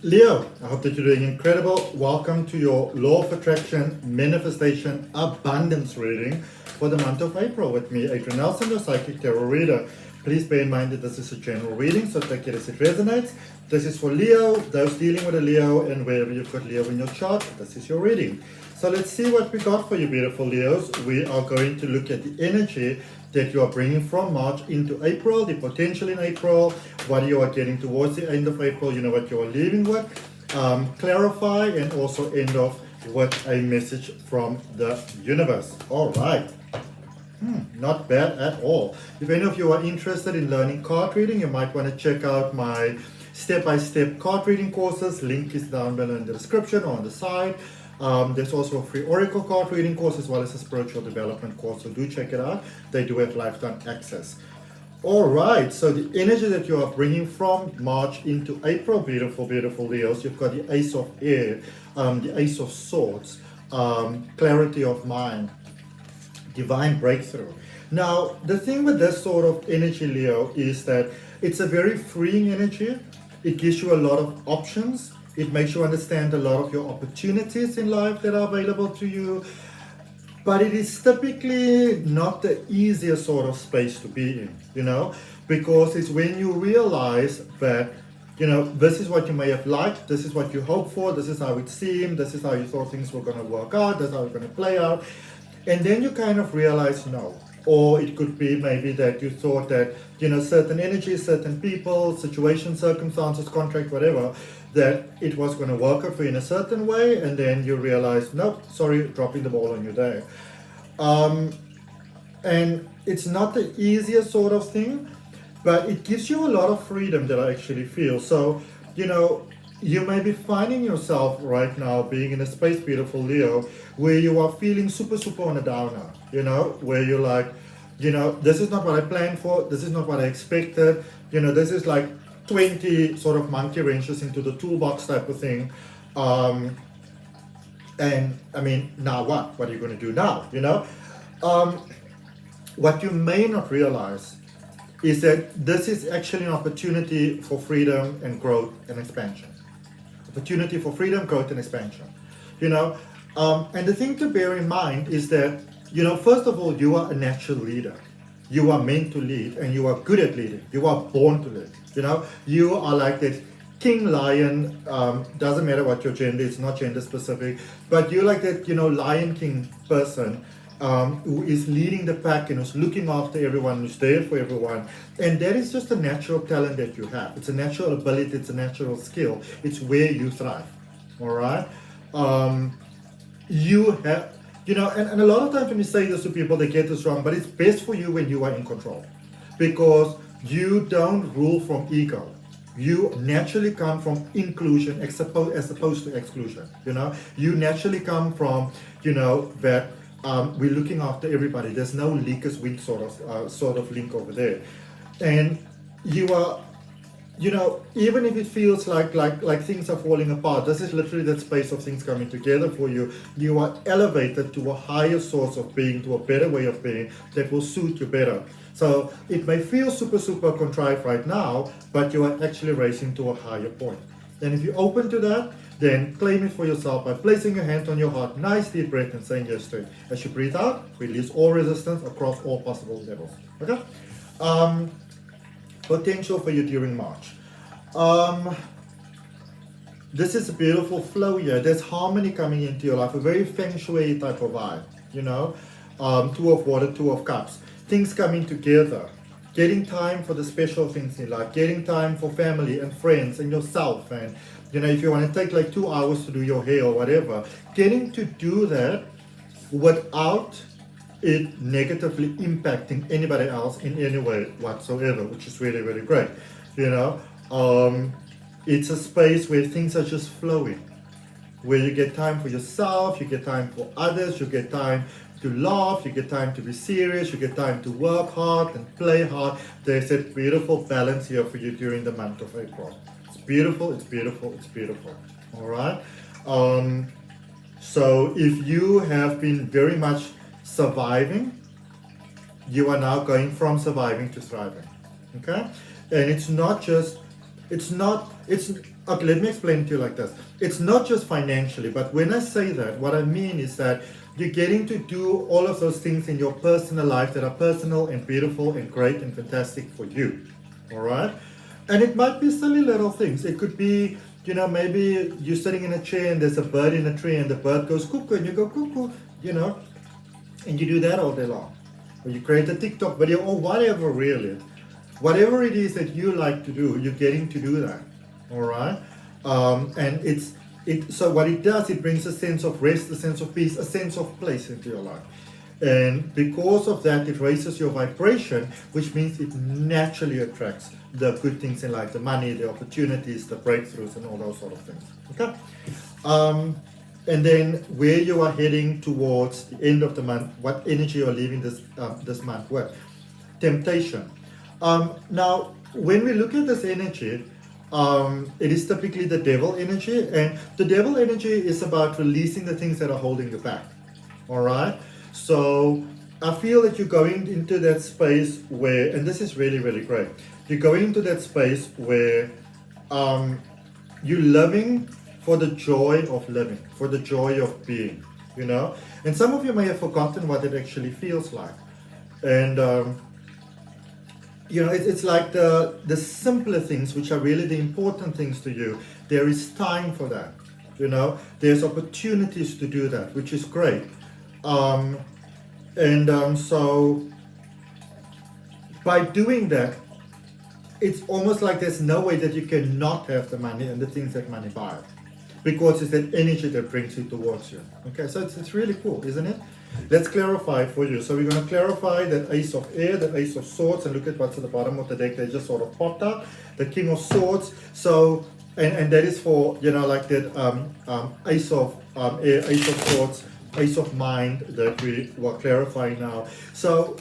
Leo, I hope that you're doing incredible. Welcome to your Law of Attraction Manifestation Abundance reading for the month of April with me, Adrian Nelson, your Psychic Tarot Reader. Please bear in mind that this is a general reading, so take it as it resonates. This is for Leo, those dealing with a Leo, and wherever you've got Leo in your chart, this is your reading. So let's see what we got for you, beautiful Leos. We are going to look at the energy that you are bringing from March into April, the potential in April, what you are getting towards the end of April, you know what you are leaving with, clarify, and also end off with a message from the universe. All right. Not bad at all. If any of you are interested in learning card reading, you might want to check out my step-by-step card reading courses. Link is down below in the description or on the side. There's also a free Oracle card reading course as well as a spiritual development course, so do check it out. They do have lifetime access. All right, so the energy that you are bringing from March into April, beautiful, beautiful Leos, you've got the Ace of Air, the Ace of Swords, clarity of mind, divine breakthrough. Now, the thing with this sort of energy, Leo, is that it's a very freeing energy. It gives you a lot of options. It makes you understand a lot of your opportunities in life that are available to you. But it is typically not the easiest sort of space to be in, you know, because it's when you realize that, you know, this is what you may have liked, this is what you hoped for, this is how it seemed, this is how you thought things were going to work out, this is how it's going to play out. And then you kind of realize no. Or it could be maybe that you thought that, you know, certain energies, certain people, situations, circumstances, contract, whatever, that it was going to work out for you in a certain way, and then you realize, nope, sorry, dropping the ball on you there. And it's not the easiest sort of thing, but it gives you a lot of freedom that I actually feel. So, you know, you may be finding yourself right now being in a space, beautiful Leo, where you are feeling super, super on a downer, you know, where you're like, you know, this is not what I planned for, this is not what I expected, you know, this is like 20 sort of monkey wrenches into the toolbox type of thing. And I mean, now what? What are you going to do now, you know? What you may not realize is that this is actually an opportunity for freedom and growth and expansion. Opportunity for freedom, growth, and expansion. You know, and the thing to bear in mind is that, you know, first of all, you are a natural leader. You are meant to lead, and you are good at leading. You are born to lead. You know, you are like that king lion. Doesn't matter what your gender is, not gender specific, but you're like that, you know, lion king person who is leading the pack and who's looking after everyone, who's there for everyone. And that is just a natural talent that you have. It's a natural ability, it's a natural skill. It's where you thrive. All right? You have, you know, and a lot of times when you say this to people, they get this wrong, but it's best for you when you are in control. Because you don't rule from ego. You naturally come from inclusion as opposed to exclusion. You know, you naturally come from, you know, that we're looking after everybody. There's no leakers weak sort of link over there, and you are, you know, even if it feels like things are falling apart, this is literally that space of things coming together for you. You are elevated to a higher source of being, to a better way of being that will suit you better. So it may feel super, super contrived right now, but you are actually racing to a higher point. And if you're open to that, then claim it for yourself by placing your hand on your heart, nice deep breath, and saying yes to it. As you breathe out, release all resistance across all possible levels. Okay? Potential for you during March. This is a beautiful flow here. There's harmony coming into your life, a very feng shui type of vibe, you know. Two of water, two of cups. Things coming together. Getting time for the special things in life. Getting time for family and friends and yourself. And, you know, if you want to take like 2 hours to do your hair or whatever, getting to do that without it negatively impacting anybody else in any way whatsoever, which is really, really great. You know, it's a space where things are just flowing, where you get time for yourself, you get time for others, you get time to laugh, you get time to be serious, you get time to work hard and play hard. There's a beautiful balance here for you during the month of April. It's beautiful, it's beautiful, it's beautiful. All right. So if you have been very much surviving, you are now going from surviving to thriving. Okay. And it's not just, it's Okay, let me explain to you like this. It's not just financially, but when I say that, what I mean is that you're getting to do all of those things in your personal life that are personal and beautiful and great and fantastic for you. All right? And it might be silly little things. It could be, maybe you're sitting in a chair and there's a bird in a tree and the bird goes cuckoo and you go cuckoo, and you do that all day long. Or you create a TikTok video or whatever really. Whatever it is that you like to do, you're getting to do that. All right? And so what it does, it brings a sense of rest, a sense of peace, a sense of place into your life. And because of that, it raises your vibration, which means it naturally attracts the good things in life, the money, the opportunities, the breakthroughs, and all those sort of things. Okay? And then where you are heading towards the end of the month, what energy you're leaving this month with. Temptation. Now, when we look at this energy, it is typically the devil energy, and the devil energy is about releasing the things that are holding you back. All right? So I feel that you're going into that space where, and this is really, really great, you're going into that space where you're living for the joy of living, for the joy of being, And some of you may have forgotten what it actually feels like. And it's like the simpler things, which are really the important things to you. There is time for that, There's opportunities to do that, which is great. So by doing that, it's almost like there's no way that you cannot have the money and the things that money buys, because it's that energy that brings you towards you. Okay, so it's really cool, isn't it? Let's clarify for you. So we're going to clarify that Ace of Air, that Ace of Swords, and look at what's at the bottom of the deck. They just sort of popped out. The King of Swords. So, and that is for, like that Ace of Air, Ace of Swords, Ace of Mind that we were clarifying now. So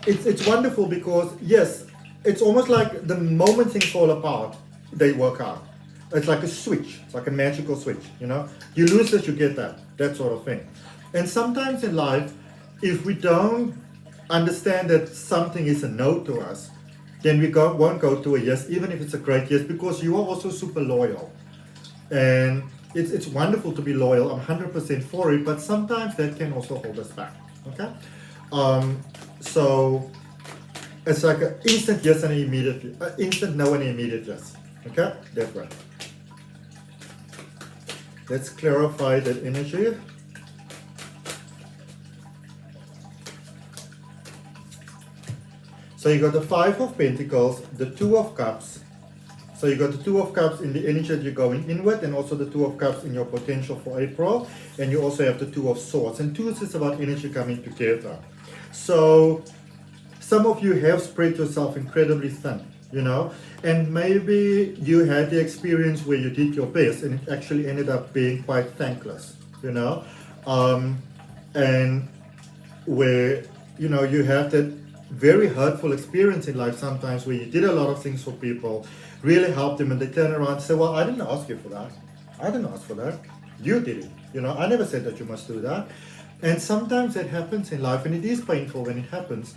it's wonderful because, yes, it's almost like the moment things fall apart, they work out. It's like a switch. It's like a magical switch, You lose this, you get that sort of thing. And sometimes in life, if we don't understand that something is a no to us, then we won't go to a yes, even if it's a great yes, because you are also super loyal. And it's wonderful to be loyal. I'm 100% for it, but sometimes that can also hold us back. Okay? So it's like an instant yes and an instant no and an immediate yes. Okay? That way. Let's clarify that energy. So you got the Five of Pentacles, the Two of Cups. So you got the Two of Cups in the energy that you're going inward, and also the Two of Cups in your potential for April. And you also have the Two of Swords. And twos is about energy coming together. So some of you have spread yourself incredibly thin, and maybe you had the experience where you did your best and it actually ended up being quite thankless, and where, you have that very hurtful experience in life sometimes where you did a lot of things for people, really helped them, and they turn around and say, well, I didn't ask you for that. I didn't ask for that. You did it. I never said that you must do that. And sometimes that happens in life, and it is painful when it happens.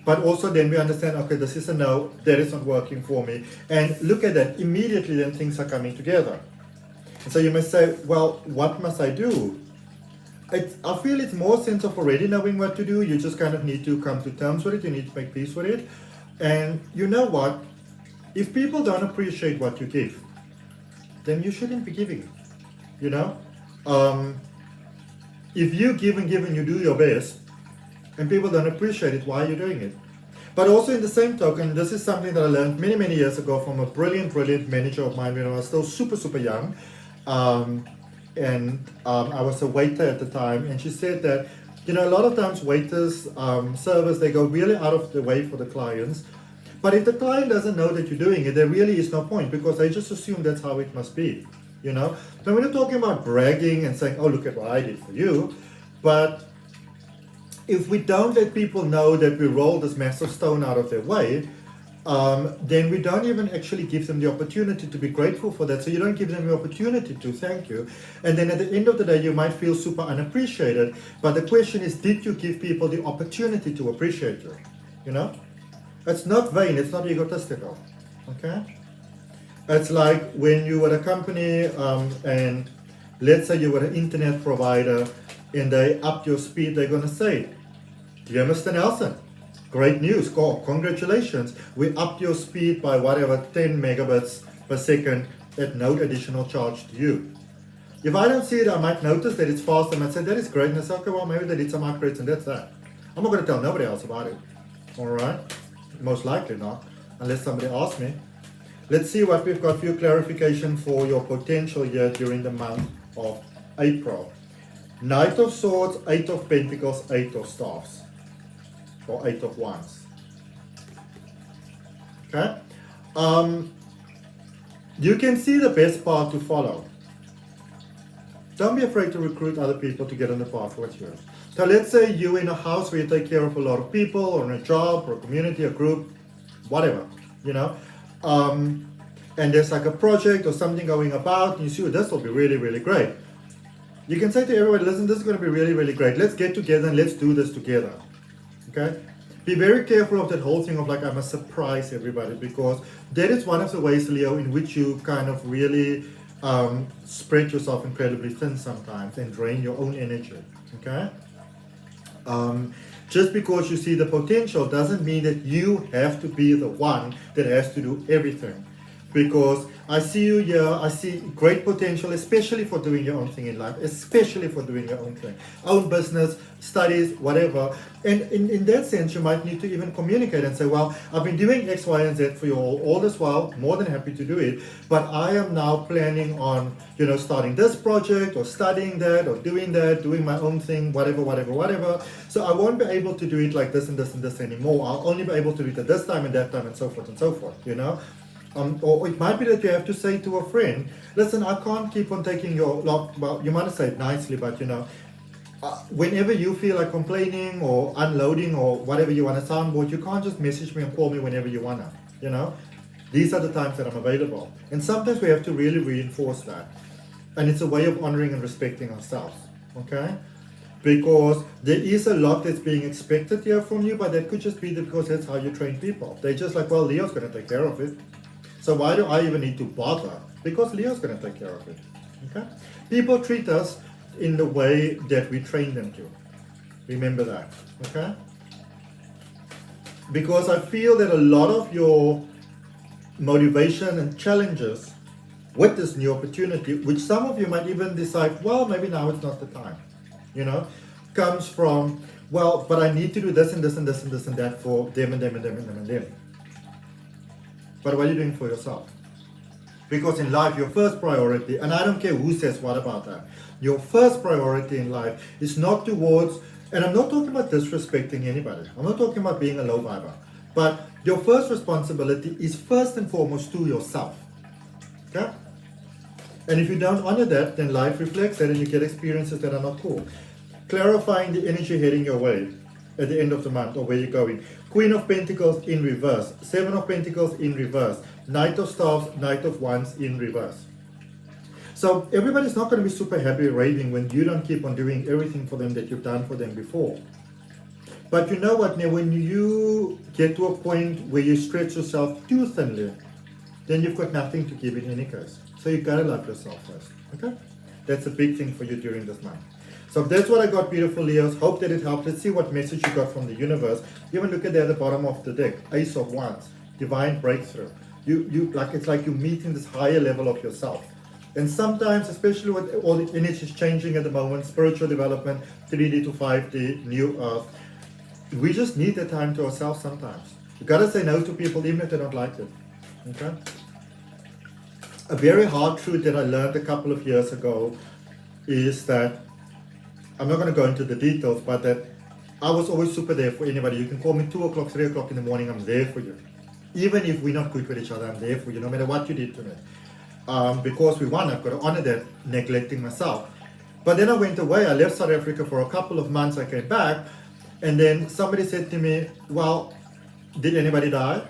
But also then we understand, okay, this is a no, that is not working for me. And look at that, immediately then things are coming together. And so you may say, well, what must I do? I feel it's more sense of already knowing what to do. You just kind of need to come to terms with it. You need to make peace with it. And you know what? If people don't appreciate what you give, then you shouldn't be giving. If you give and you do your best, and people don't appreciate it, why are you doing it? But also in the same token, this is something that I learned many, many years ago from a brilliant, brilliant manager of mine when I was still super, super young. And I was a waiter at the time, and she said that, a lot of times waiters, servers, they go really out of the way for the clients. But if the client doesn't know that you're doing it, there really is no point, because they just assume that's how it must be, Now we're not talking about bragging and saying, oh, look at what I did for you. But if we don't let people know that we roll this massive stone out of their way, then we don't even actually give them the opportunity to be grateful for that. So you don't give them the opportunity to thank you. And then at the end of the day, you might feel super unappreciated. But the question is, did you give people the opportunity to appreciate you? It's not vain, it's not egotistical. Okay? It's like when you were a company and let's say you were an internet provider and they up your speed, they're going to say, dear Mr. Nelson, great news, congratulations, we upped your speed by whatever, 10 megabits per second at no additional charge to you. If I don't see it, I might notice that it's fast and I say, that is great, and I say, okay, well, maybe they did some upgrades and that's that. I'm not going to tell nobody else about it, all right? Most likely not, unless somebody asks me. Let's see what we've got for you, clarification for your potential here during the month of April. Knight of Swords, 8 of Pentacles, 8 of Staffs, or 8 of Wands. Okay? You can see the best path to follow. Don't be afraid to recruit other people to get on the path with you. So let's say you're in a house where you take care of a lot of people, or in a job, or a community, a group, whatever, you know. And there's like a project or something going about, and you see, oh, this will be really, really great. You can say to everybody, listen, this is going to be really, really great. Let's get together and let's do this together. Okay? Be very careful of that whole thing of like, I must surprise everybody, because that is one of the ways, Leo, in which you kind of really spread yourself incredibly thin sometimes and drain your own energy. Okay? Just because you see the potential doesn't mean that you have to be the one that has to do everything. Because I see you here, I see great potential, especially for doing your own thing in life, especially for doing your own thing, own business, studies, whatever. And in that sense, you might need to even communicate and say, well, I've been doing X, Y, and Z for you all this while, more than happy to do it, but I am now planning on, you know, starting this project or studying that or doing that, doing my own thing, whatever, whatever, whatever. So I won't be able to do it like this and this and this anymore. I'll only be able to do it at this time and that time and so forth, you know. Or it might be that you have to say to a friend, listen, I can't keep on taking your, well, you might say it nicely, but you know, whenever you feel like complaining or unloading or whatever you want to soundboard, you can't just message me and call me whenever you want to, you know. These are the times that I'm available. And sometimes we have to really reinforce that. And it's a way of honoring and respecting ourselves, okay? Because there is a lot that's being expected here from you, but that could just be because that's how you train people. They're just like, well, Leo's going to take care of it. So why do I even need to bother? Because Leo's going to take care of it. Okay? People treat us in the way that we train them to. Remember that. Okay? Because I feel that a lot of your motivation and challenges with this new opportunity, which some of you might even decide, well, maybe now it's not the time, you know, comes from, well, but I need to do this and this and this and this and that for them and them and them and them and them. But what are you doing for yourself? Because in life, your first priority, and I don't care who says what about that, your first priority in life is not towards, and I'm not talking about disrespecting anybody. I'm not talking about being a low viber. But your first responsibility is first and foremost to yourself. Okay? And if you don't honor that, then life reflects that and you get experiences that are not cool. Clarifying the energy heading your way at the end of the month, or where you're going. Queen of Pentacles in reverse, 7 of Pentacles in reverse, Knight of Staffs, Knight of Wands in reverse. So everybody's not going to be super happy raving when you don't keep on doing everything for them that you've done for them before. But you know what, now when you get to a point where you stretch yourself too thinly, then you've got nothing to give in any case. So you gotta love yourself first, okay? That's a big thing for you during this month. So that's what I got, beautiful Leos. Hope that it helped. Let's see what message you got from the universe. Even look at that at the bottom of the deck. Ace of Wands, divine breakthrough. You like, it's like you're meeting this higher level of yourself. And sometimes, especially with all the energies changing at the moment, spiritual development, 3D to 5D, new earth, we just need that time to ourselves sometimes. You gotta say no to people even if they don't like it. Okay? A very hard truth that I learned a couple of years ago is that, I'm not going to go into the details, but that I was always super there for anybody. You can call me 2 o'clock, 3 o'clock in the morning, I'm there for you. Even if we're not good with each other, I'm there for you, no matter what you did to me. Because we won, I've got to honor that, neglecting myself. But then I went away, I left South Africa for a couple of months, I came back, and then somebody said to me, well, did anybody die?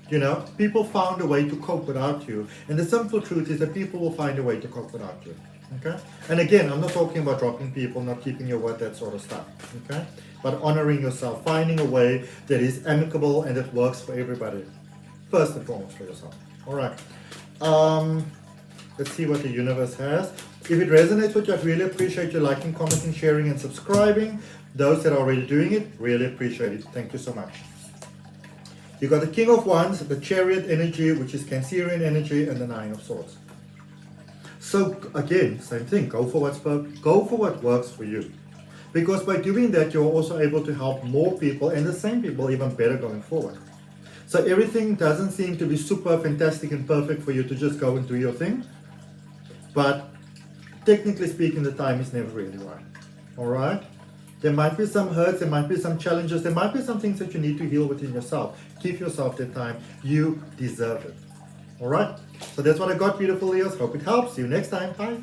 You know, people found a way to cope without you. And the simple truth is that people will find a way to cope without you. Okay? And again, I'm not talking about dropping people, not keeping your word, that sort of stuff. Okay? But honoring yourself, finding a way that is amicable and that works for everybody. First and foremost for yourself. All right. Let's see what the universe has. If it resonates with you, I'd really appreciate you liking, commenting, sharing, and subscribing. Those that are already doing it, really appreciate it. Thank you so much. You got the King of Wands, the Chariot energy, which is Cancerian energy, and the Nine of Swords. So again, same thing. Go for what works for you. Because by doing that, you're also able to help more people and the same people even better going forward. So everything doesn't seem to be super fantastic and perfect for you to just go and do your thing. But technically speaking, the time is never really right. All right? There might be some hurts, there might be some challenges, there might be some things that you need to heal within yourself. Give yourself the time. You deserve it. All right? So that's what I got, beautiful Leos. Hope it helps. See you next time. Bye.